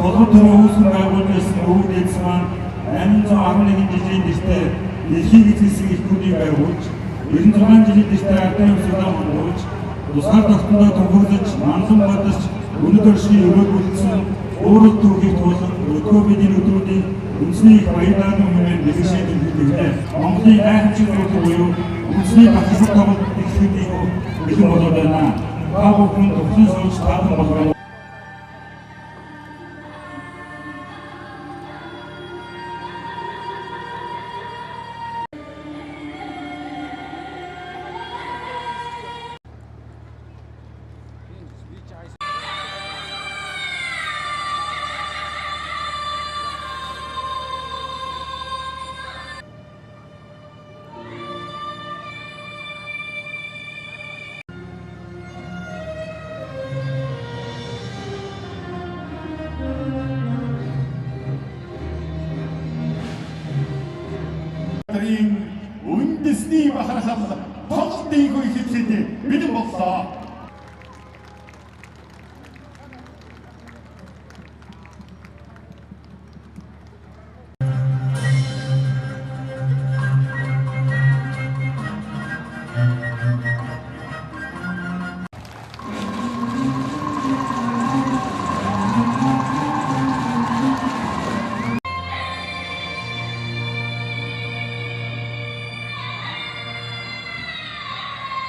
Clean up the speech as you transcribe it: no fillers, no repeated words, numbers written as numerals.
толгой төрийн үүсгэн байгуулж байсан өвөг дээдс маань 811 жилийн нэртэй дэлхийн эзэн засгийн их гүрнийг байгуулж 96 жилийн нэртэй ардын хувьсгалаа мандуулж тусгаар тогтнолоо тунхаглаж манлан бадаж өнөөдөр шиг өрөөгүүлсэн өөрөөр түүхийг туулан өдгөө бидний өдрүүдийн үндэсний их баялаг хэмээн бэлгэшээд үлдээвэ. Монголын гайхамшиг зүйл буюу үндэсний батлах тоглолт эхлэхийг бэлэн болоод байна. Та бүхэн төвхөн сууж таадан болгоно. Үндэсний бахархал тоглолтын үе хэлцээтэй бэлэн боллоо.